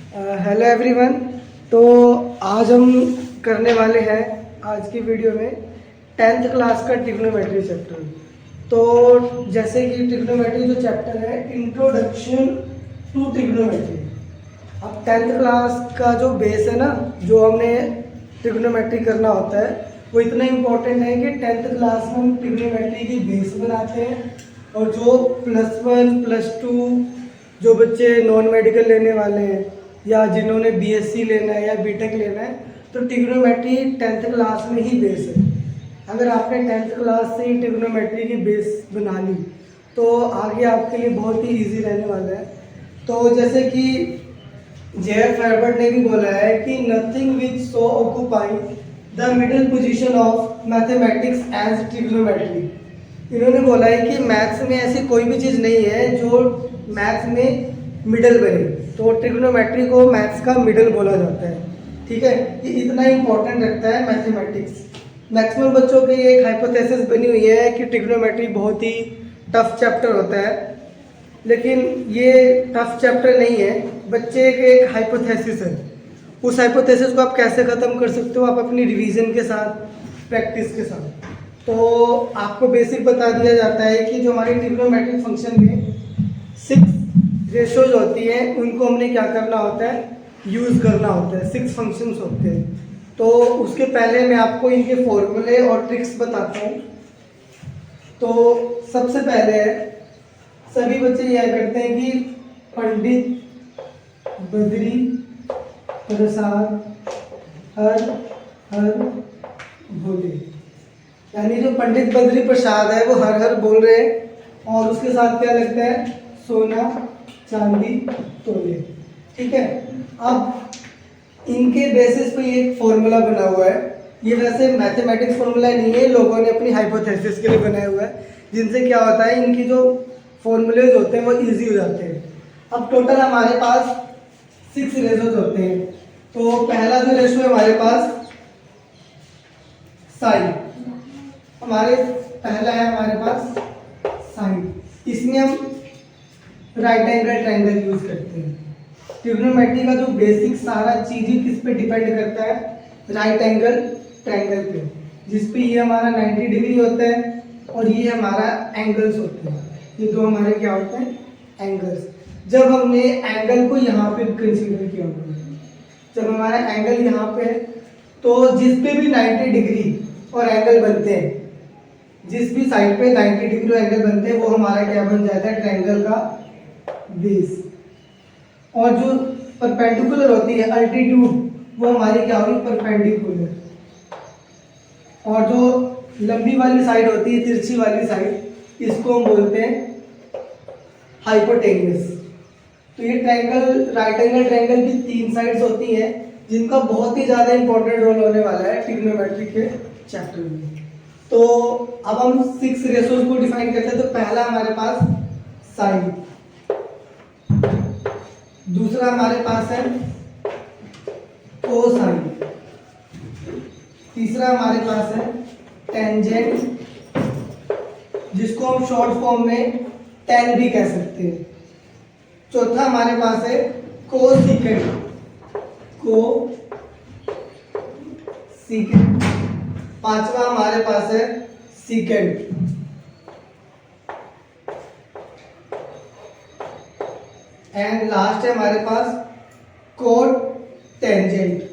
Hello everyone. तो आज हम करने वाले हैं आज की वीडियो में 10th क्लास का ट्रिग्नोमेट्री चैप्टर। तो जैसे कि ट्रिग्नोमेट्री जो चैप्टर है इंट्रोडक्शन टू ट्रिग्नोमेट्री। अब 10th क्लास का जो बेस है ना, जो हमने ट्रिग्नोमेट्री करना होता है वो इतना इम्पोर्टेंट है कि 10th क्लास में हम ट्रिग्नोमेट्री की बेस बनाते हैं। और जो +1 +2 जो बच्चे नॉन मेडिकल लेने वाले हैं या जिन्होंने बीएससी लेना है या बीटेक लेना है, तो ट्रिग्नोमेट्री 10th क्लास में ही बेस है। अगर आपने 10th क्लास से ही ट्रिग्नोमेट्री की बेस बना ली तो आगे आपके लिए बहुत ही इजी रहने वाला है। तो जैसे कि जेएफ हर्बर्ट ने भी बोला है कि nothing which so occupy the middle position of mathematics as trigonometry. इन्होंने बोला है कि मैथ्स में ऐसी कोई भी चीज़ नहीं है जो मैथ्स में मिडल बने, तो ट्रिग्नोमेट्री को मैथ्स का मिडल बोला जाता है। ठीक है, ये इतना इंपॉर्टेंट रखता है मैथमेटिक्स। मैक्सिमम बच्चों के ये एक हाइपोथेसिस बनी हुई है कि ट्रिग्नोमेट्री बहुत ही टफ चैप्टर होता है, लेकिन ये टफ चैप्टर नहीं है। बच्चे के एक हाइपोथेसिस है, उस हाइपोथेसिस को आप कैसे ख़त्म कर सकते हो? आप अपनी रिवीजन के साथ, प्रैक्टिस के साथ। तो आपको बेसिक बता दिया जाता है कि जो हमारे ट्रिग्नोमेट्रिक फंक्शन में 6 रेशोज होती हैं उनको हमने क्या करना होता है, यूज़ करना होता है। 6 फंक्शंस होते हैं। तो उसके पहले मैं आपको इनके फॉर्मूले और ट्रिक्स बताता हूँ। तो सबसे पहले सभी बच्चे यह करते हैं कि पंडित बद्री प्रसाद हर हर बोले, यानी जो पंडित बद्री प्रसाद है वो हर हर बोल रहे हैं और उसके साथ क्या लगता है, सोना चांदी तोले। ठीक है, अब इनके बेसिस पे ये एक फॉर्मूला बना हुआ है। ये वैसे मैथमेटिक्स फॉर्मूला नहीं है, लोगों ने अपनी हाइपोथेसिस के लिए बनाया हुआ है, जिनसे क्या होता है इनकी जो फॉर्मूलेज होते हैं वो इजी हो जाते हैं। अब टोटल हमारे पास 6 रेशोज होते हैं। तो पहला जो रेशो है हमारे पास साइन, पहला है हमारे पास साइन। इसमें हम राइट एंगल ट्रायंगल यूज करते हैं। ट्रिग्नोमेट्री का जो बेसिक सारा चीज ही किस पे डिपेंड करता है, राइट एंगल ट्रायंगल पे, जिस पे ये हमारा 90 डिग्री होता है और ये हमारा एंगल्स होते हैं। ये दो हमारे क्या होते हैं, एंगल्स। जब हमने एंगल को यहाँ पे कंसीडर किया होगा, जब हमारा एंगल यहाँ पे है तो जिस पे भी 90 डिग्री और एंगल बनते हैं, जिस भी साइड पे 90 डिग्री और एंगल बनते हैं वो हमारा क्या बन जाता है, ट्रायंगल का बेस। और जो परपेंडिकुलर होती है अल्टीट्यूड, वो हमारी क्या होगी, परपेंडिकुलर। और जो लंबी वाली साइड होती है, तिरछी वाली साइड, इसको हम बोलते हैं हाइपोटेन्यूस। तो ये ट्रायंगल, राइट एंगल ट्रायंगल की 3 साइड्स होती हैं जिनका बहुत ही ज़्यादा इंपॉर्टेंट रोल होने वाला है ट्रिग्नोमेट्री के चैप्टर में। तो अब हम 6 रेशोज को डिफाइन करते हैं। तो पहला हमारे पास साइन, दूसरा हमारे पास है कोसाइन, तीसरा हमारे पास है टेंजेंट, जिसको हम शॉर्ट फॉर्म में टेन भी कह सकते हैं। चौथा हमारे पास है कोसिकेंट, पांचवा हमारे पास है सीकेंट, एंड लास्ट है हमारे पास कोट टेंजेंट,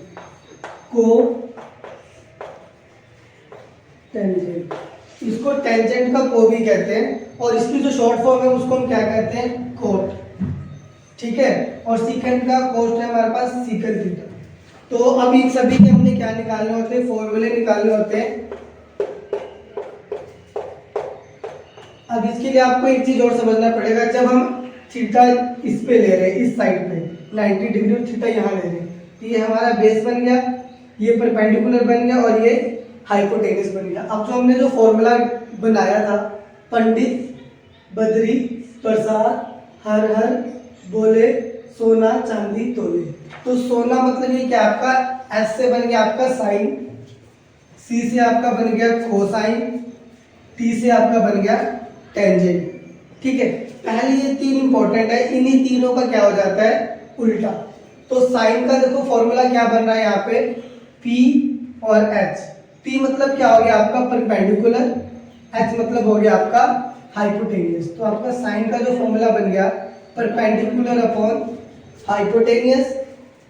इसको टेंजेंट का को भी कहते हैं और इसकी जो शॉर्ट फॉर्म है उसको हम क्या कहते हैं, कोट। ठीक है, और सीकेंट का कोस्ट है हमारे पास सीकेंट थीटा। तो अब इन सभी के हमने क्या निकालने होते हैं, फॉर्मूले निकालने होते हैं। अब इसके लिए आपको एक चीज और समझना पड़ेगा, जब हम थीटा इस पे ले रहे हैं, इस साइड पे 90 डिग्री और थीटा यहाँ ले रहे हैं, तो ये हमारा बेस बन गया, ये परपेंडिकुलर बन गया और ये हाइपोटेन्यूस बन गया। अब जो हमने जो फॉर्मूला बनाया था, पंडित बद्री प्रसाद हर हर बोले सोना चांदी तोले, तो सोना मतलब ये क्या, आपका एस से बन गया आपका साइन, सी से आपका बन गया कोसाइन, टी से आपका बन गया टेंजेंट। ठीक है, पहले ये 3 इंपॉर्टेंट है, इन्हीं तीनों का क्या हो जाता है, उल्टा। तो साइन का देखो फॉर्मूला क्या बन रहा है यहाँ पे, P और H। P मतलब क्या हो गया आपका परपेंडिकुलर, H मतलब हो गया आपका हाइपोटेनियस। तो आपका साइन का जो फॉर्मूला बन गया परपेंडिकुलर अपॉन हाइपोटेनियस।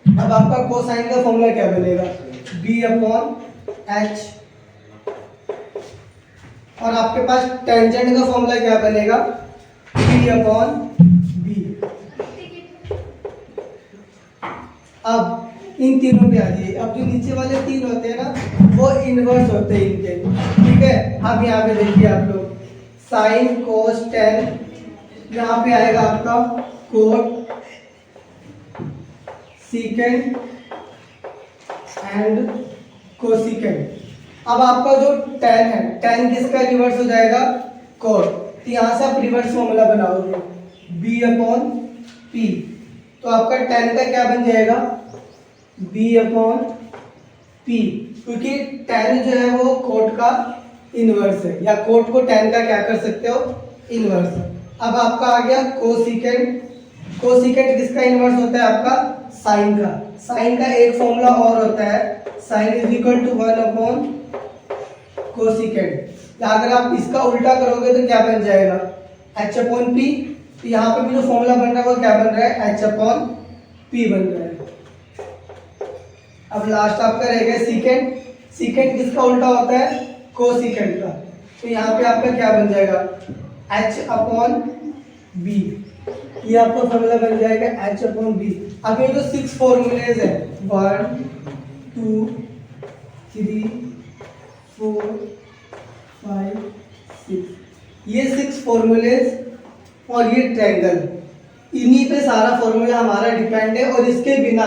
अब आपका कोसाइन का फॉर्मूला क्या बनेगा, B अपॉन H। और आपके पास टेंजेंट का फॉर्मूला क्या बनेगा, P अपॉन B। अब इन तीनों पे आ जाइए। अब जो नीचे वाले तीन होते हैं ना वो इनवर्स होते हैं इनके, ठीक है। अब यहाँ पे देखिए आप लोग, साइन कोस टेन, यहाँ पे आएगा आपका कोट सीकेंड एंड कोसिकेंड। अब आपका जो टेन है, टेन किसका रिवर्स हो जाएगा, कोट। तो यहाँ से आप रिवर्स फॉर्मूला बनाओगे B अपॉन P। तो आपका टेन का क्या बन जाएगा, B अपॉन P, क्योंकि टेन जो है वो कोट का इनवर्स है, या कोट को टेन का क्या कर सकते हो, इनवर्स। अब आपका आ गया कोसिकेंड। कोसिकेंड किसका इनवर्स होता है, आपका साइन का। साइन का एक फॉर्मूला और होता है, sine is equal to 1 upon cosecant. अगर आप इसका उल्टा करोगे तो क्या बन जाएगा, H अपॉन P। तो यहाँ पे भी जो फॉर्मूला बन रहा है वो क्या बन रहा है, H अपॉन P बन रहा है। अब लास्ट आपका रहेगा सीकेंड। सीकेंड किसका उल्टा होता है, कोसिकेंड का। तो यहाँ पे आपका क्या बन जाएगा, H अपॉन B। ये आपका फॉर्मूला बन जाएगा H अपॉन B। अब ये जो 6 फॉर्मूलेज है, 1 2 3 4 5 6, ये 6 फॉर्मूलेज और ये ट्रायंगल, इन्हीं पे सारा फॉर्मूला हमारा डिपेंड है। और इसके बिना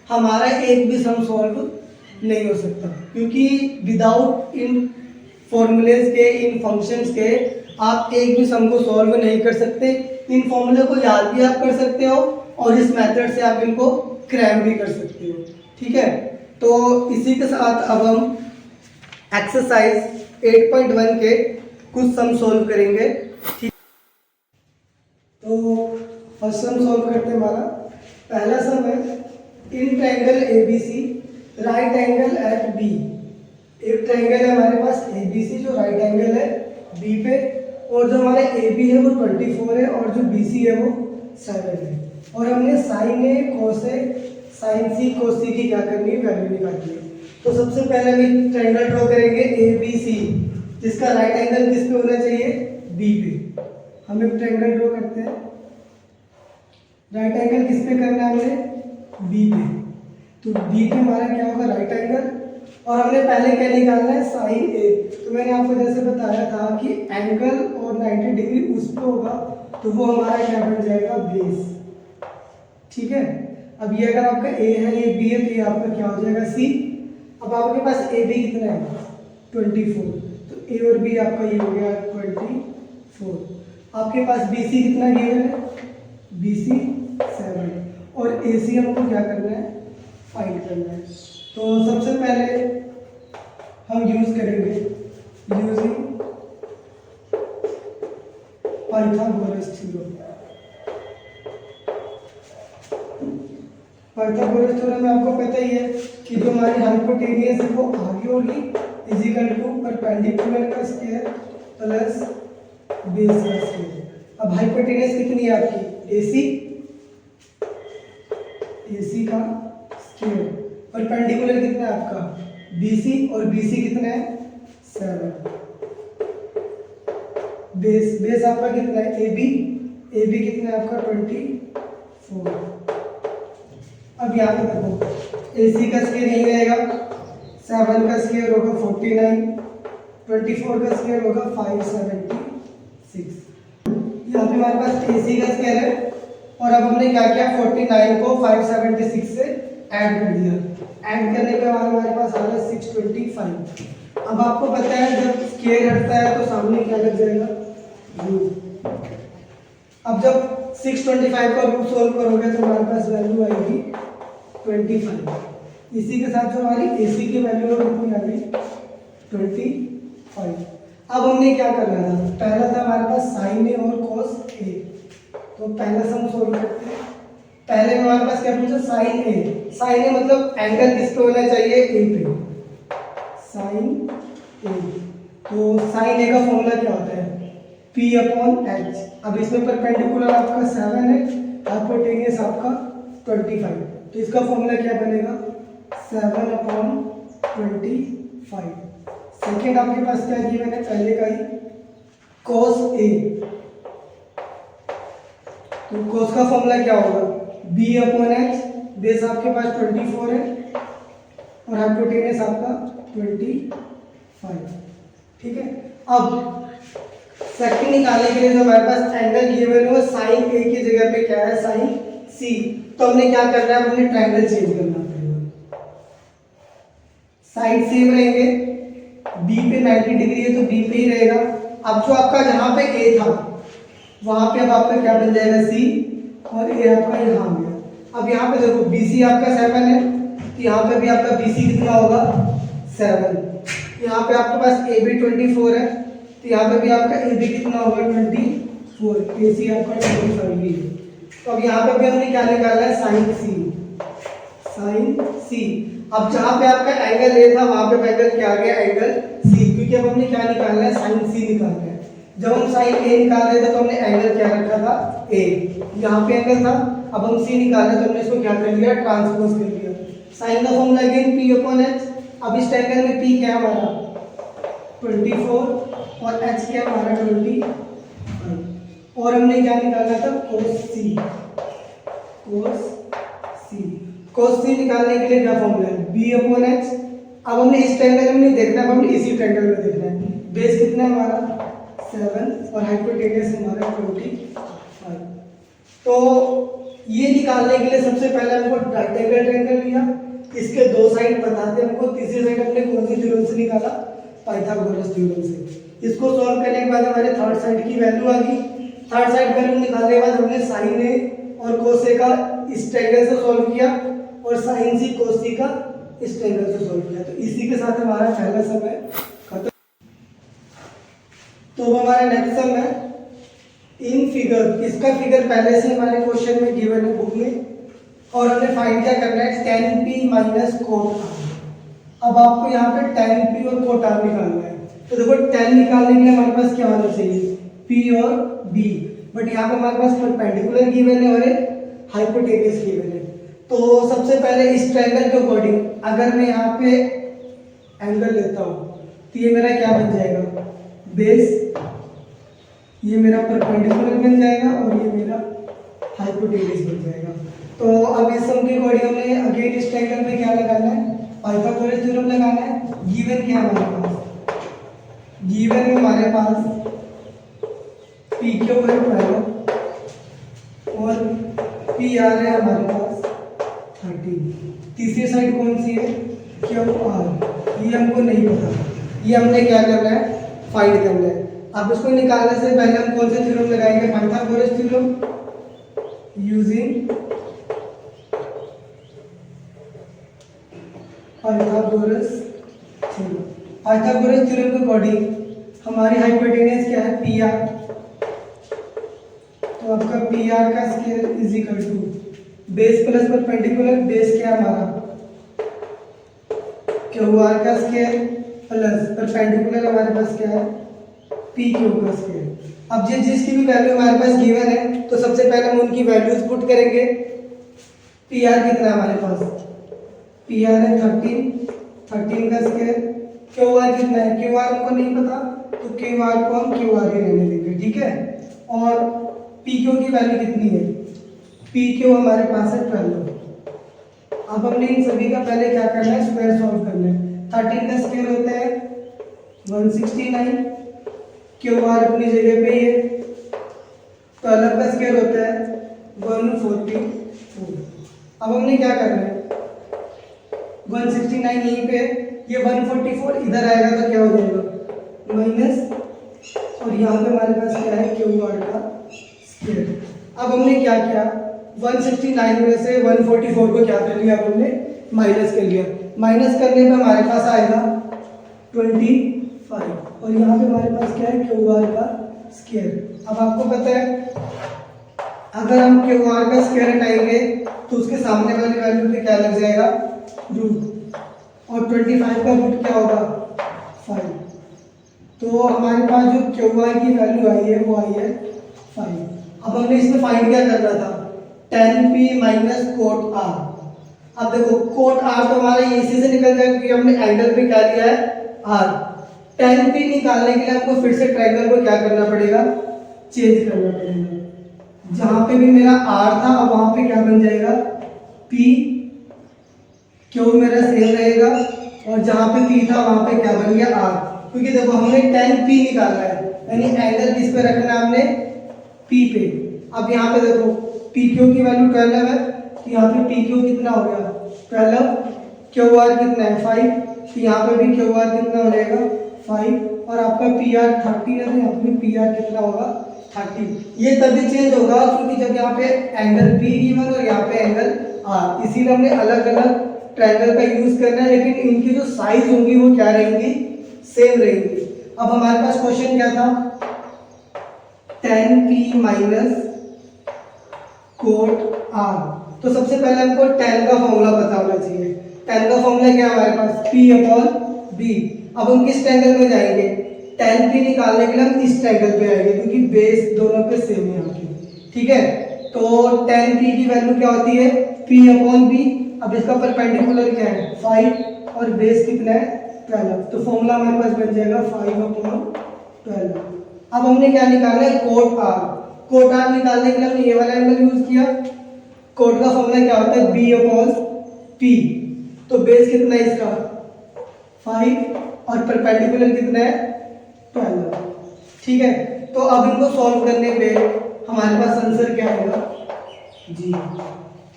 हमारा एक भी सम सॉल्व नहीं हो सकता, क्योंकि विदाउट इन फॉर्मूलेज के, इन फंक्शंस के आप एक भी सम को सॉल्व नहीं कर सकते। इन फॉर्मूले को याद भी आप कर सकते हो और इस मेथड से आप इनको क्रैम भी कर सकते हो, ठीक है। तो इसी के साथ अब हम एक्सरसाइज 8.1 के कुछ सम सॉल्व करेंगे, ठीक। तो फर्स्ट सम सॉल्व करते हैं। हमारा पहला सम है, in triangle ABC right angle at B। एक ट्रायंगल है हमारे पास ABC जो राइट एंगल है B पे, और जो हमारा AB है वो 24 है और जो BC है वो 7 है। और हमने sine A cos A sine C cos C की क्या करनी है, वैल्यू निकालनी है। तो सबसे पहले हम ट्रायंगल ड्रॉ करेंगे ABC, जिसका राइट एंगल किस पे होना चाहिए, B पे। हम एक ट्रायंगल ड्रॉ करते हैं, राइट एंगल किस पे करना है हमें, B पे। तो B पे हमारा क्या होगा, राइट एंगल। और हमने पहले क्या निकालना है, साइन A। तो मैंने आपको जैसे बताया था कि एंगल और 90 डिग्री उस पे होगा, तो वो हमारा क्या बन जाएगा, बेस, ठीक है। अब ये अगर आपका A है, ये B है, तो ये आपका क्या हो जाएगा, C। अब आपके पास AB कितना है, 24। तो A और B आपका ये हो गया 24। आपके पास BC कितना गिवन है, BC 7। और AC हमको क्या करना है, फाइंड करना है। तो सबसे पहले हम यूज करेंगे using Pythagoras theorem. Pythagoras theorem में आपको पता ही है कि जो हमारी हाइपोटेनियस है वो आगे होगी इज इक्वल टू परपेंडिकुलर का स्क्वायर प्लस बेस का स्क्वायर। अब हाइपोटेनियस कितनी है आपकी, AC का स्क्वायर, परपेंडिकुलर कितना है आपका, BC, और BC कितना है, 7। बेस आपका कितना है, AB कितना है आपका, 24। अब यहाँ पे देखो AC का स्क्वायर यही रहेगा, 7 का स्क्वायर होगा 49, 24 का स्क्वायर होगा 576। यहाँ पे हमारे पास AC का स्क्वायर है, और अब हमने क्या किया, 49 को 576 से ऐड कर दिया। ऐड करने के बाद हमारे पास आ रहा है 625। अब आपको पता है जब स्क्वायर हटता है तो सामने क्या लग जाएगा, रूट। अब जब 625 का रूट सोल्व करोगे तो हमारे पास वैल्यू आएगी 25। इसी के साथ जो हमारी AC की वैल्यू है वो आ गई 25। अब हमने क्या करना था, पहला था हमारे पास साइन A और cos A। तो पहला सम सोल्व करते हैं। पहले में हमारे पास क्या पूछा, साइन ए। साइन ए मतलब एंगल किस पे होना चाहिए, ए पे, साइन ए। तो साइन ए का फॉर्मूला क्या होता है, P अपॉन एच। अब इसमें परपेंडिकुलर आपका 7 है, हाइपोटेनियस आपका 25, तो इसका फॉर्मूला क्या बनेगा, 7 अपॉन 25। सेकेंड आपके पास क्या गिवन है, पहले का ही cos A, तो cos का फॉर्मूला क्या होगा, B अपॉन एच। बेस आपके पास 24 है और हाइपोटेनियस आपका 25, ठीक है। अब सेकंड निकालने के लिए जो हमारे पास एंगल गिवन है वो साइन ए की जगह पे क्या है, साइन सी। तो हमने क्या करना है, हमने ट्रायंगल चेंज करना पड़ेगा। साइड सेम रहेंगे, बी पे 90 डिग्री है तो बी पे ही रहेगा। अब जो आपका जहां पे ए था वहां पे अब आपका क्या बन जाएगा, सी, और ए आपका यहाँ आ गया। अब यहाँ पे देखो BC आपका 7 है, तो यहाँ पे भी आपका BC कितना होगा, 7। यहाँ पे आपके पास AB 24 है, तो यहाँ पे भी आपका AB कितना होगा, 24। AC आपका 25 ही है। तो अब यहाँ पे भी हमने क्या निकाला है, साइन सी, साइन सी। अब जहाँ पे आपका एंगल ए था वहां पे एंगल क्या आ गया, एंगल सी, क्योंकि अब हमने क्या निकालना है, साइन सी निकालना है। जब हम साइन ए निकाल रहे थे तो हमने एंगल क्या रखा था, ए, यहाँ पे एंगल था। अब हम सी निकाल रहे तो हमने इसको क्या कर लिया, ट्रांसपोज कर लिया। साइन का formula again P upon H. अब इस एंगल में P क्या है हमारा, 24, और एच क्या है हमारा, 25, और हमने क्या निकाला था, cos सी, cos सी। cos सी निकालने के लिए क्या फॉर्मूला है, B अपॉन एच। अब हमने इस ट्रायंगल में नहीं देखना, अब हमने इसी ट्रायंगल में देखना है। बेस कितना है हमारा, 7, और हाइपोटेनियस हमारा 25। तो ये निकालने के लिए सबसे पहले हमको राइट एंगल ट्रायंगल लिया, इसके दो साइड बताते हमको, तीसरी साइड हमने कौन सी थ्योरम से निकाला, पाइथागोरस थ्योरम से। इसको सॉल्व करने के बाद हमारे थर्ड साइड की वैल्यू आ गई। थर्ड साइड वैल्यू निकालने के बाद हमने साइन ए और कोस ए का इस ट्रायंगल से सॉल्व किया, और साइन सी कोस सी का इस ट्रायंगल से सॉल्व किया। तो इसी के साथ हमारा पहला सम है खत्म। तो हमारा नेक्स्ट सम है इन फिगर। इसका फिगर पहले से हमारे क्वेश्चन में गिवन है बुक में, और हमें फाइंड क्या करना है, tan p minus cot r। अब आपको यहाँ पे tan p और cot r निकालना है। तो देखो tan निकालने के लिए हमारे पास क्या होना चाहिए, p और b, बट यहाँ पे हमारे पास परपेंडिकुलर गिवन है और एक हाइपोटेनियस गिवन है। तो सबसे पहले इस ट्रायंगल के अकॉर्डिंग अगर मैं यहाँ पे एंगल लेता हूँ तो ये मेरा क्या बन जाएगा, बेस, ये मेरा परपेंडिकुलर बन जाएगा और ये मेरा हाइपोटेनियस बन जाएगा। तो अब इस सम के अकॉर्डिंग हमें अगेन इस ट्रायंगल में क्या लगाना है, पाइथागोरस थ्योरम लगाना है। गिवन क्या है हमारे पास, गिवन में हमारे पास पी क्यू है 12 और पी आर है हमारे पास 13। तीसरी साइड कौन सी है, क्यू आर, ये हमको नहीं पता, ये हमने क्या करना है, फाइंड करना है। अब इसको निकालने से पहले हम कौन सा थ्योरम लगाएंगे, Pythagoras theorem, using Pythagoras theorem. Pythagoras theorem के अकॉर्डिंग हमारी हाइपोटेनियस क्या है, पी आर। तो आपका पी आर का square is equal to base plus perpendicular, base क्या है हमारा, क्यू आर का स्क्वायर प्लस परपेंडिकुलर हमारे पास क्या है, पी क्यू का स्क्वायर। अब जिसकी भी वैल्यू हमारे पास गिवन है तो सबसे पहले हम उनकी वैल्यूज पुट करेंगे। पी आर कितना है हमारे पास, पी आर है 13 का स्क्वायर। क्यू आर कितना है, क्यू आर हमको नहीं पता, तो क्यू आर को हम क्यू आर ही रहने देंगे, ठीक है। और पी क्यू की वैल्यू कितनी है, पी क्यू हमारे पास है 12। अब हमने इन सभी का पहले क्या करना है, स्क्वायर सॉल्व करना है। 13 का स्क्वायर होता है 169, क्यू आर अपनी जगह पे ही है। 12 का स्क्वायर होता है 144। अब हमने क्या करना है, 169 यहीं पे, ये 144 इधर आएगा तो क्या हो जाएगा माइनस, और यहाँ पे हमारे पास क्या है, क्यू आर का स्क्वायर। अब हमने क्या किया, 169 में से 144 को क्या कर लिया, अब हमने माइनस कर लिया। माइनस करने पे हमारे पास आएगा 25, और यहाँ पे हमारे पास क्या है, क्यू आर का स्क्वायर। अब आपको पता है अगर हम क्यू आर का स्क्वायर हटाएंगे तो उसके सामने वाली वैल्यू पे क्या लग जाएगा, रूट, और 25 का रूट क्या होगा, 5। तो हमारे पास जो क्यू आर की वैल्यू आई है वो आई है 5। अब हमने इसमें फाइंड क्या करना था, tan p minus cot R. अब देखो कोट आर तो हमारा इसी से निकल जाएगा क्योंकि हमने एंगल पे क्या लिया है, आर। tan p निकालने के लिए आपको फिर से ट्रायंगल को क्या करना पड़ेगा, चेंज करना पड़ेगा। जहां पे भी मेरा आर था अब वहां पे क्या बन जाएगा, p, क्यू मेरा सेम रहेगा, और जहां पे p था वहां पे क्या बन गया, आर। क्योंकि देखो हमने tan p निकालना है, यानी एंगल किस पे रखना है हमने, p पे। अब यहाँ पे देखो पी क्यू की वैल्यू 12 है, तो यहाँ पे पी क्यू कितना हो गया, 12। क्यू आर कितना है, 5, तो यहाँ पे भी क्यू आर कितना हो जाएगा, 5। और आपका पी आर 30 है, तो यहाँ पे पी आर कितना होगा, 30। ये तभी चेंज होगा क्योंकि जब यहाँ पे एंगल पी गिवन और यहाँ पे एंगल आर, इसीलिए हमने अलग अलग ट्रायंगल का यूज करना है, लेकिन इनकी जो साइज होंगी वो क्या रहेंगी, सेम रहेंगी। अब हमारे पास क्वेश्चन क्या था, tan p minus cot R. तो सबसे पहले हमको tan का फॉर्मूला पता होना चाहिए। tan का फॉर्मूला क्या है हमारे पास, p अपॉन b। अब हम किस ट्रायंगल में जाएंगे, tan p निकालने के लिए हम इस ट्रायंगल पे आएंगे क्योंकि बेस दोनों पे सेम है यहाँ की, ठीक है। तो tan p की वैल्यू क्या होती है, p अपॉन b। अब इसका परपेंडिकुलर क्या है, 5, और बेस कितना है, 12। तो फॉर्मूला हमारे पास बन जाएगा 5 अपॉन 12। अब हमने क्या निकालना है, कोट आर। कोट आर निकालने के लिए हमने ये वाला एंगल यूज किया। कोट का फॉर्मूला क्या होता है, बी अपॉन पी। तो बेस कितना है इसका, 5, और परपेंडिकुलर कितना है, 12, ठीक है। तो अब इनको सॉल्व करने पे हमारे पास आंसर क्या आएगा जी।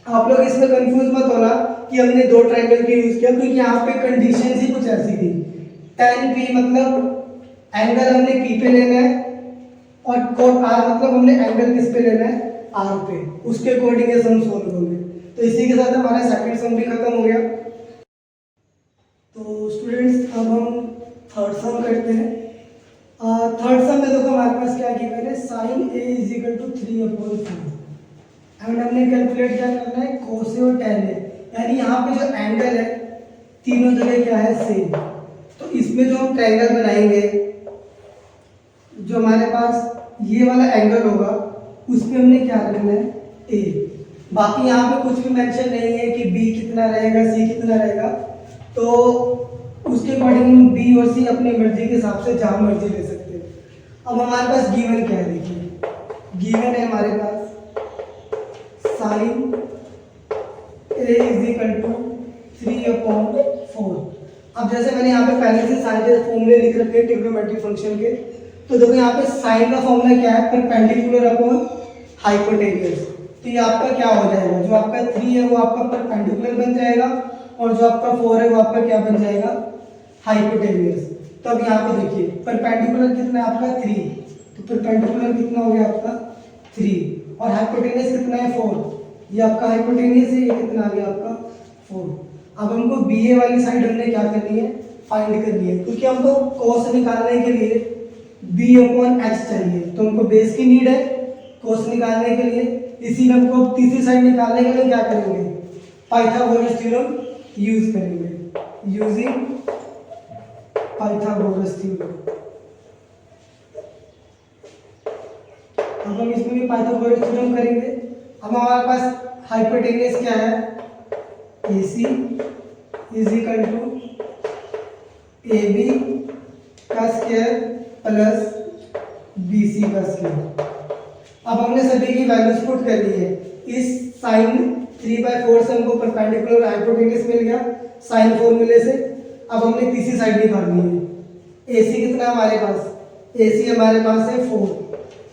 आप लोग इसमें कंफ्यूज मत होना कि हमने दो ट्रायंगल के यूज किया, क्योंकि यहाँ पे कंडीशन ही कुछ ऐसी थी। tan p मतलब एंगल हमने p पे लेना है, और कोट r मतलब हमने एंगल किस पे लेना है, r पे। उसके अकॉर्डिंग ये सम सॉल्व होंगे। तो इसी के साथ हमारा सेकंड सम भी खत्म हो गया। तो स्टूडेंट्स अब हम थर्ड सम करते हैं। थर्ड सम में देखो हमारे पास क्या गिवन है, sin a = 3/4। एंड हमने कैलकुलेट क्या करना है, cos a और tan a, यानी यहाँ पे जो एंगल है तीनों जगह क्या है, सेम। तो इसमें जो हम ट्रायंगल बनाएंगे, जो हमारे पास ये वाला एंगल होगा उस पे हमने क्या रखना है, a। बाकी यहाँ पे कुछ भी मेंशन नहीं है कि b कितना रहेगा, c कितना रहेगा। तो उसके अकॉर्डिंग हम b और c अपनी मर्जी के हिसाब से जहाँ मर्जी ले सकते हैं। अब हमारे पास गिवन क्या है, देखिए गिवन है हमारे पास sin a = 3/4। अब जैसे मैंने यहाँ पे पहले से सारे फॉर्मूले लिख रखे हैं ट्रिग्नोमेट्रिक फंक्शन के, तो देखो यहाँ पे साइन का फॉर्मूला क्या है, परपेंडिकुलर अपॉन हाइपोटेन्यूज। तो ये आपका क्या हो जाएगा, जो आपका 3 है वो आपका परपेंडिकुलर बन जाएगा, और जो आपका 4 है वो आपका क्या बन जाएगा, हाइपोटेन्यूज। तो अब यहाँ पे देखिए परपेंडिकुलर कितना है आपका, 3। तो परपेंडिकुलर कितना हो गया आपका, 3, और हाइपोटेन्यूज कितना है, 4। ये आपका हाइपोटेन्यूज है, ये कितना आ गया आपका, 4। अब हमको बी ए वाली साइड हमने क्या करनी है, फाइंड करनी है, क्योंकि हमको कॉस निकालने के लिए b अपॉन x चाहिए। तो हमको बेस की नीड है कॉस निकालने के लिए, इसीलिए हमको तीसरी साइड निकालने के लिए क्या करेंगे, पाइथागोरस थ्योरम यूज करेंगे, यूजिंग पाइथागोरस थ्योरम। अब हम इसमें भी पाइथागोरस थ्योरम करेंगे। अब हमारे पास हाइपोटेन्यूज क्या है, AC = AB का स्क्वायर प्लस BC का स्क्वायर। अब हमने सभी की वैल्यूज पुट कर ली है। इस sin 3/4 से हमको परपेंडिकुलर हाइपोटेन्यूज मिल गया sin फॉर्मूले से। अब हमने तीसरी साइड निकालनी है। AC कितना हमारे पास, AC हमारे पास है 4।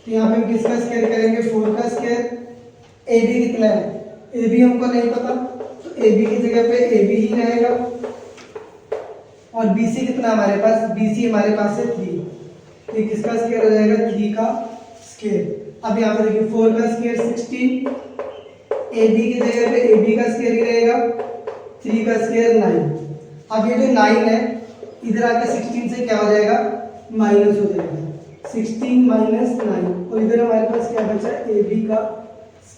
तो यहाँ पे हम किसका स्क्वायर करेंगे, 4 का स्क्वायर। AB कितना है, AB हमको नहीं पता, तो AB की जगह पे AB ही रहेगा। और BC कितना हमारे पास, BC हमारे पास है 3। ये किसका स्क्वायर हो जाएगा, 3 का स्क्वायर। अब यहाँ पे देखिए 4 का स्क्वायर 16, AB की जगह पे AB का स्क्वायर ही रहेगा, 3 का स्क्वायर 9। अब ये जो 9 है इधर आके 16 से क्या हो जाएगा, माइनस हो जाएगा, 16 - 9। और इधर हमारे पास क्या बचा, AB का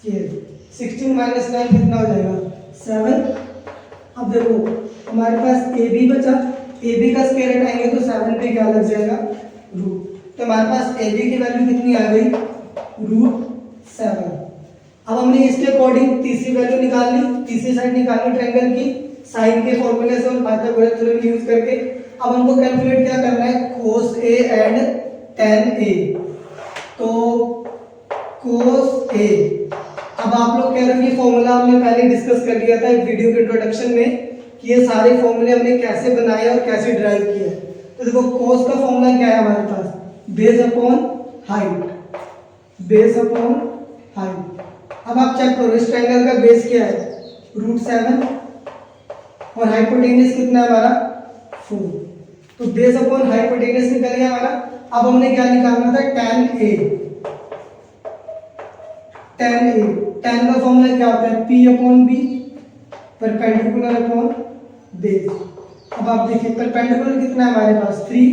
स्क्वायर। 16 माइनस 9 कितना हो जाएगा 7। अब देखो हमारे पास ए बी बचा, ए बी का स्क्वायर हटाएंगे तो 7 पे क्या लग जाएगा रूट। तो हमारे पास ए बी की वैल्यू कितनी आ गई √7। अब हमने इसके अकॉर्डिंग तीसरी वैल्यू निकाल ली, तीसरी साइड निकालनी ट्रायंगल की साइन के फॉर्मूले से और पाइथागोरस थ्योरम यूज करके। अब हमको कैलकुलेट क्या करना है cos A and tan A। तो cos A, अब आप लोग कह रहे हो कि फॉर्मूला हमने पहले डिस्कस कर लिया था एक वीडियो के इंट्रोडक्शन में कि ये सारे फॉर्मूले हमने कैसे बनाए और कैसे ड्राइव किए। तो देखो cos का फॉर्मूला क्या है हमारे पास base upon height, base upon height. अब आप चेक करो इस ट्रायंगल का बेस क्या है √7 और हाइपोटेन्यूज कितना है हमारा 4। तो बेस अपॉन हाइपोटेन्यूज निकल गया हमारा। अब हमने क्या निकालना था tan A। tan A, tan का फॉर्मूला क्या होता है P upon B perpendicular upon base. अब आप देखिए परपेंडिकुलर कितना है हमारे पास 3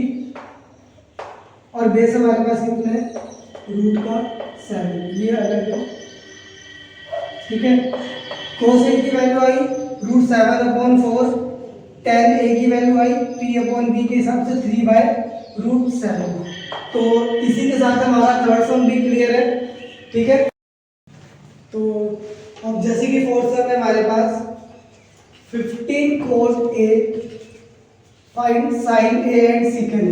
और बेस हमारे पास कितना है √7। ये अलग है, ठीक है। cos A की वैल्यू आई √7/4, tan A की वैल्यू आई P अपॉन B के हिसाब से 3/√7। तो इसी के साथ हमारा थर्ड सम भी क्लियर है, ठीक है। तो अब जैसे कि फोर्थ सम है हमारे पास 15 cos A find sin A and sec A।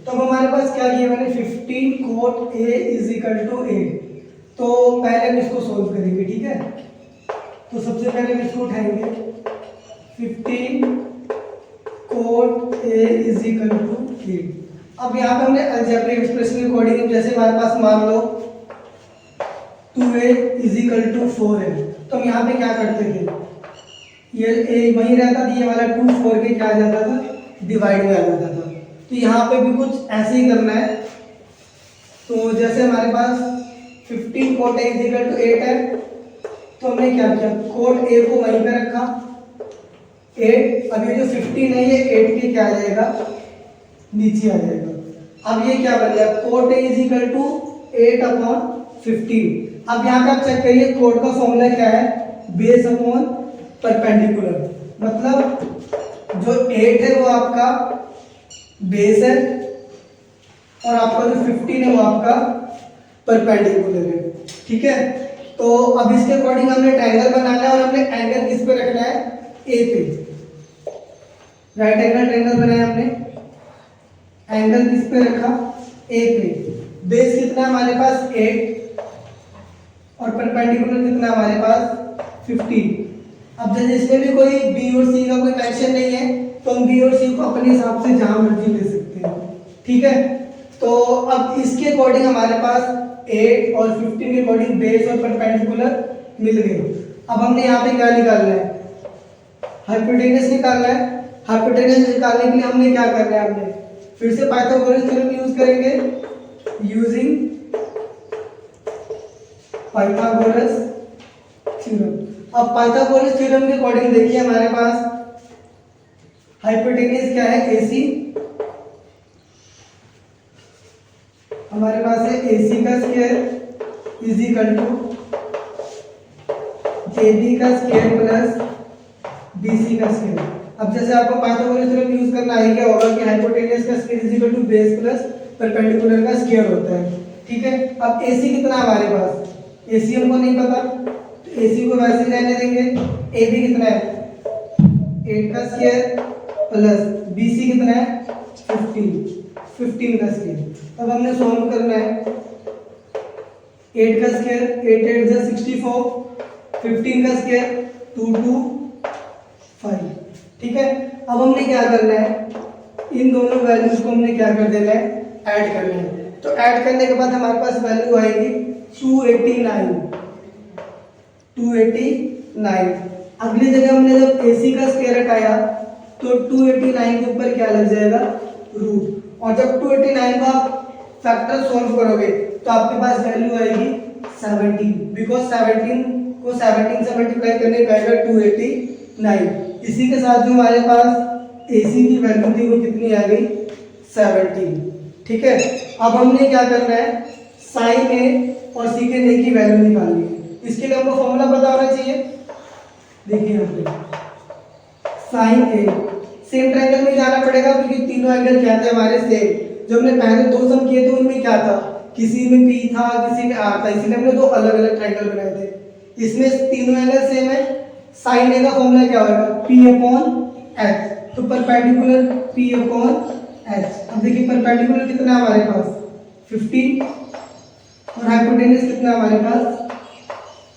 तो अब हमारे पास क्या किया मैंने 15 cot A = 8। तो पहले हम इसको सोल्व करेंगे, ठीक है। तो सबसे पहले हम इसको उठाएंगे 15 cot A = 8। अब यहाँ पे हमने अलजेब्रिक एक्सप्रेशन के अकॉर्डिंग जैसे हमारे पास मान लो 2A = 4 है तो हम यहाँ पे क्या करते थे ये A वहीं रहता था, ये वाला 2 4 के क्या आ जाता था डिवाइड में आ जाता था। तो यहाँ पे भी कुछ ऐसे ही करना है। तो जैसे हमारे पास 15 cot A = 8 है तो हमने क्या किया cot A को वहीं पे रखा 8। अब ये जो 15 है ये 8 के क्या आ जाएगा नीचे आ जाएगा। अब ये क्या बन गया cot A = 8/15। अब यहाँ पे आप चेक करिए कोड का फॉर्मूला क्या है बेस अपॉन परपेंडिकुलर। मतलब जो 8 है वो आपका बेस है और आपका जो 15 है वो आपका परपेंडिकुलर है, ठीक है। तो अब इसके अकॉर्डिंग हमने ट्रायंगल बनाना है और हमने एंगल किस पे रखना है ए पे। राइट एंगल ट्रायंगल बनाया हमने, एंगल किस पे रखा ए पे। बेस कितना हमारे पास 8 और परपेंडिकुलर कितना हमारे पास 15। अब जैसे इसमें भी कोई बी और सी का कोई मेंशन नहीं है तो हम बी और सी को अपने हिसाब से जहां मर्जी ले सकते हैं, ठीक है। तो अब इसके अकॉर्डिंग हमारे पास 8 और 15 के अकॉर्डिंग बेस और परपेंडिकुलर मिल गए। अब हमने यहाँ पे क्या निकालना है हाइपोटेन्यूज निकालना है। हाइपोटेन्यूज निकालने के लिए हमने क्या करना है हमने फिर से पाइथागोरस थ्योरम यूज करेंगे यूजिंग पाइथागोरस थ्योरम। अब पाइथागोरस थ्योरम के अकॉर्डिंग देखिए हमारे पास हाइपोटेन्यूज क्या है AC, हमारे पास है AC का स्क्वायर = AB का स्क्वायर प्लस BC का स्क्वायर। अब जैसे आपको पाइथागोरस थ्योरम यूज करना आ गया होगा कि हाइपोटेन्यूज का स्क्वायर = बेस प्लस परपेंडिकुलर का स्क्वायर होता है, ठीक है। अब AC कितना हमारे पास AC हमको नहीं पता तो AC को वैसे ही रहने देंगे। AB कितना है 8 का स्क्वायर प्लस BC कितना है 15 का स्क्वायर। अब हमने सॉल्व करना है 8 का स्क्वायर 8 8 जा 64, 15 का स्क्वायर 2 2 5, ठीक है। अब हमने क्या करना है इन दोनों वैल्यूज को हमने क्या कर देना है ऐड करना है। तो ऐड करने के बाद हमारे पास वैल्यू आएगी 289। अगली जगह हमने जब AC का स्क्वायर हटाया तो 289 के ऊपर क्या लग जाएगा रूट। और जब 289 को आप फैक्टर सॉल्व करोगे तो आपके पास वैल्यू आएगी 17 बिकॉज 17 को 17 से मल्टीप्लाई करने का आएगा 289। इसी के साथ जो हमारे पास AC की वैल्यू थी वो कितनी आ गई 17, ठीक है। अब हमने क्या करना है साइन A और सीकेंड A की वैल्यू निकालनी है। इसके लिए हमको फॉर्मूला पता होना चाहिए। देखिए यहाँ पे साइन ए, सेम ट्रायंगल में जाना पड़ेगा क्योंकि तीनों एंगल क्या थे हमारे सेम। जो हमने पहले दो सम किए थे उनमें क्या था, किसी में पी था किसी में आर था, इसीलिए हमने दो अलग अलग ट्रायंगल बनाए थे। इसमें तीनों एंगल सेम है। साइन ए का फॉर्मूला क्या होगा, पी अपॉन एच, तो परपेंडिकुलर पी अपॉन एच। अब देखिए परपेंडिकुलर कितना है हमारे पास 15 और हाइपोटेन्यूज कितना हमारे पास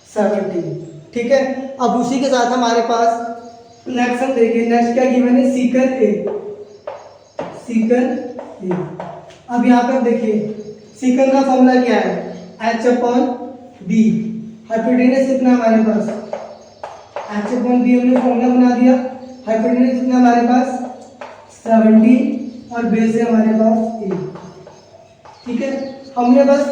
17। ठीक है, अब उसी के साथ हमारे पास नेक्स्ट हम देखिए, नेक्स्ट क्या गिवन है, सीकन ए, सीकन ए। अब यहाँ पर देखिए सीकन का फॉर्मूला क्या है, एच अपॉन बी, हाइपोटेन्यूज कितना हमारे पास एच अपॉन बी, हमने फॉर्मूला बना दिया। हाइपोटेन्यूज कितना हमारे पास 17 और बेस है हमारे पास ए। ठीक है, हमने बस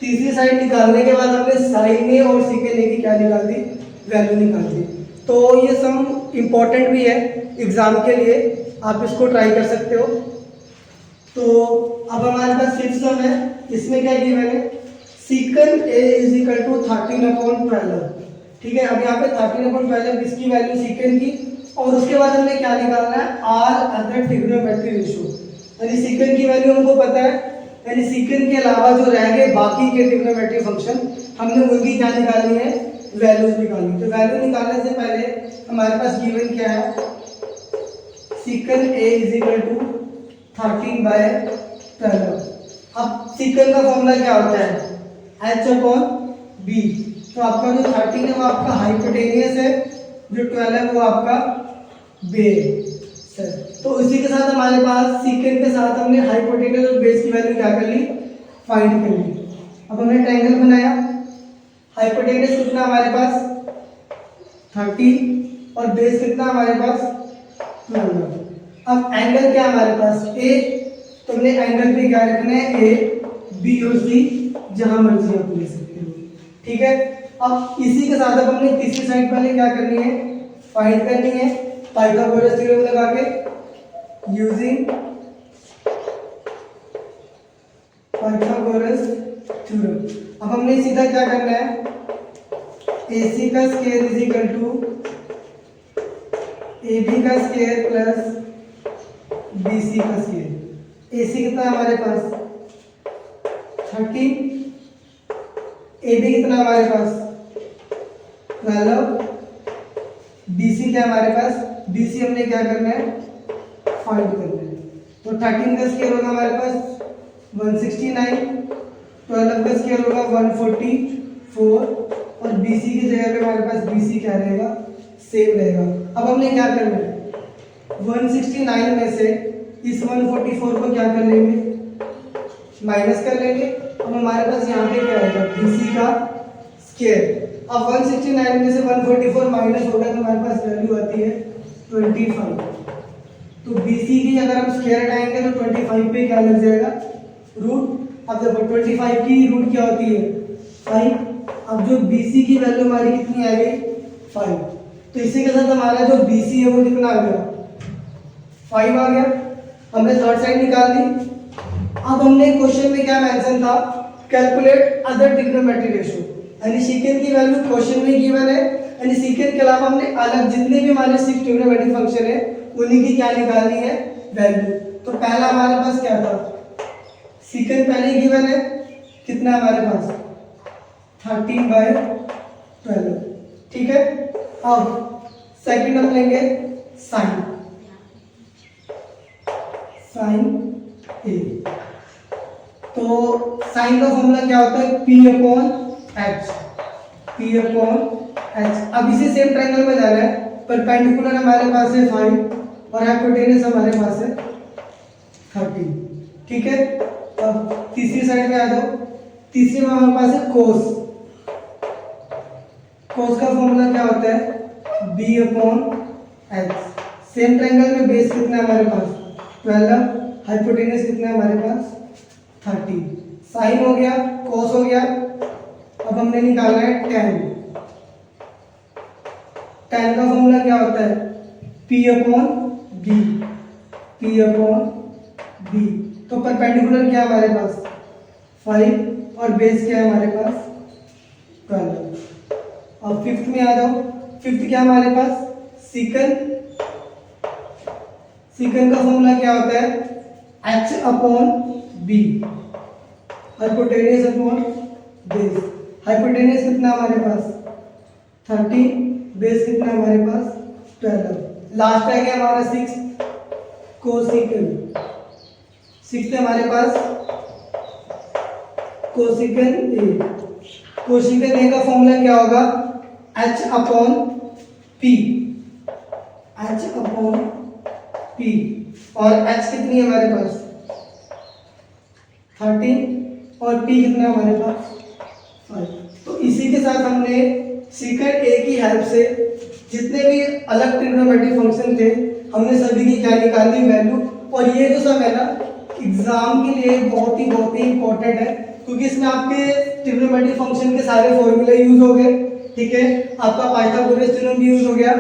तीसरी साइड निकालने के बाद हमने साइन ए और सीकन ए की क्या निकाल दी, वैल्यू निकाल दी। तो ये सम इम्पोर्टेंट भी है एग्जाम के लिए, आप इसको ट्राई कर सकते हो। तो अब हमारे पास फिफ्थ सम है, इसमें क्या गिवन है, सीकन ए इज इक्वल टू 13/12। ठीक है, अब यहाँ पे 13/12 इसकी वैल्यू सीकन की, और उसके बाद हमने क्या निकालना है, आर अदर ट्रिग्नोमेट्री रेशियो, यानी सीकन की वैल्यू हमको पता है, यानी सीकन के अलावा जो रह गए बाकी के ट्रिग्नोमेट्री फंक्शन हमने उनकी क्या निकालनी है, वैल्यूज निकालनी। तो वैल्यू निकालने से पहले हमारे पास गिवन क्या है, सीकन ए इज इक्वल टू 13/12। अब सीकन का फॉर्मूला क्या होता है, एच अपॉन बी। तो आपका जो 13 है वो आपका हाइपोटेनियस है, जो 12 है वो आपका बेस है। तो इसी के साथ हमारे पास सीकन के साथ हमने हाइपोटेनियस और बेस की वैल्यू क्या कर ली, फाइंड कर ली। अब हमने ट्रायंगल बनाया, हाइपोटेनियस कितना हमारे पास 30 और बेस कितना हमारे पास 12। अब एंगल क्या हमारे पास ए, तो हमने एंगल पे क्या रखना है, ए बी और सी, जहां मर्जी आप ले सकते हो। ठीक है, अब इसी के साथ अब हमने तीसरी साइड पहले क्या करनी है, फाइंड करनी है पाइथागोरस थ्योरम लगा के, यूजिंग पाइथागोरस थ्योरम। अब हमने सीधा क्या करना है, AC का square is equal to AB का स्क्वायर प्लस BC का स्क्वायर। AC कितना है हमारे पास 30, AB कितना है हमारे पास 12, BC क्या है हमारे पास, BC हमने क्या करना है, फाइंड करना है। तो 13 का स्क्वायर होगा हमारे पास 169, 12 का स्क्वायर होगा 144, और BC की जगह पे हमारे पास BC क्या रहेगा, सेम रहेगा। अब हमने क्या करना है, 169 में से इस 144 को क्या कर लेंगे, माइनस कर लेंगे। अब हमारे पास यहाँ पे क्या आएगा, BC का स्क्वायर। अब 169 में से 144 माइनस होगा तो हमारे पास वैल्यू आती है 25। तो BC की अगर हम स्क्वायर हटाएंगे तो 25 पे क्या लग जाएगा, रूट। अब देखो 25 की रूट क्या होती है 5। अब जो BC की वैल्यू हमारी कितनी आ गई 5। तो इसी के साथ हमारा जो BC है वो कितना आ गया 5 आ गया। हमने थर्ड साइड निकाल दी। अब हमने क्वेश्चन में क्या मेंशन था, कैलकुलेट अदर ट्रिग्नोमेट्री रेशियो, यानी सीकेंट की वैल्यू क्वेश्चन में गिवन है, यानी सीकेंट के अलावा हमने अलग जितने भी हमारे 6 ट्रिग्नोमेट्री फंक्शन है उन्हीं की क्या निकालनी है, वैल्यू। तो पहला हमारे पास क्या था, सीकेंट पहले गिवन है, कितना हमारे पास 13/12। ठीक है, अब सेकंड हम लेंगे साइन, साइन ए। तो साइन का फॉर्मूला क्या होता है, P upon H, P upon H. अब इसी सेम ट्रायंगल में जाना है, परपेंडिकुलर हमारे पास है 5 और हाइपोटेनस हमारे पास है 13। ठीक है, अब तीसरी साइड में आ जाओ। तीसरी में हमारे पास है कोस, कोस का फॉर्मूला क्या होता है, B upon H. Same triangle में बेस कितना है हमारे पास 12, हाइपोटेनस कितना है हमारे पास 30। साइन हो गया, कोस हो गया। अब हमने निकालना है tan। tan का फॉर्मूला क्या होता है, P upon B, P upon B। तो परपेंडिकुलर क्या है हमारे पास 5 और बेस क्या है हमारे पास 12। अब फिफ्थ में आ जाओ। फिफ्थ क्या हमारे पास, सीकन। सीकन का फॉर्मूला क्या होता है, h upon b, hypotenuse upon base. Hypotenuse कितना हमारे पास 30, बेस कितना हमारे पास 12। लास्ट आ गया हमारा 6 कोसिकन। 6 हमारे पास कोसिकन ए। कोसिकन ए का फॉर्मूला क्या होगा, h upon p, h upon p। और h कितनी है हमारे पास 30 और p कितना हमारे पास 5। तो इसी के साथ हमने सीकंड ए की हेल्प से जितने भी अलग ट्रिग्नोमेट्रिक फंक्शन थे हमने सभी की क्या निकाली, वैल्यू। और ये जो सब है ना एग्जाम के लिए बहुत ही इंपॉर्टेंट है, क्योंकि इसमें आपके ट्रिग्नोमेट्रिक फंक्शन के सारे फॉर्मूले यूज हो गए, ठीक है, आपका पाइथागोरस थ्योरम भी यूज हो गया।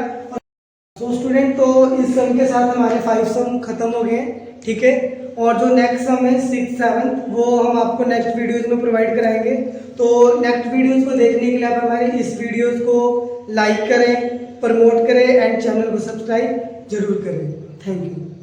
तो स्टूडेंट, तो इस सम के साथ हमारे 5 सम खत्म हो गए, ठीक है। और जो नेक्स्ट सम है 6, 7 वो हम आपको नेक्स्ट वीडियोस में प्रोवाइड कराएंगे। तो नेक्स्ट वीडियोस को देखने के लिए आप हमारे इस वीडियोस को लाइक करें, प्रमोट करें एंड चैनल को सब्सक्राइब जरूर करें। Thank you.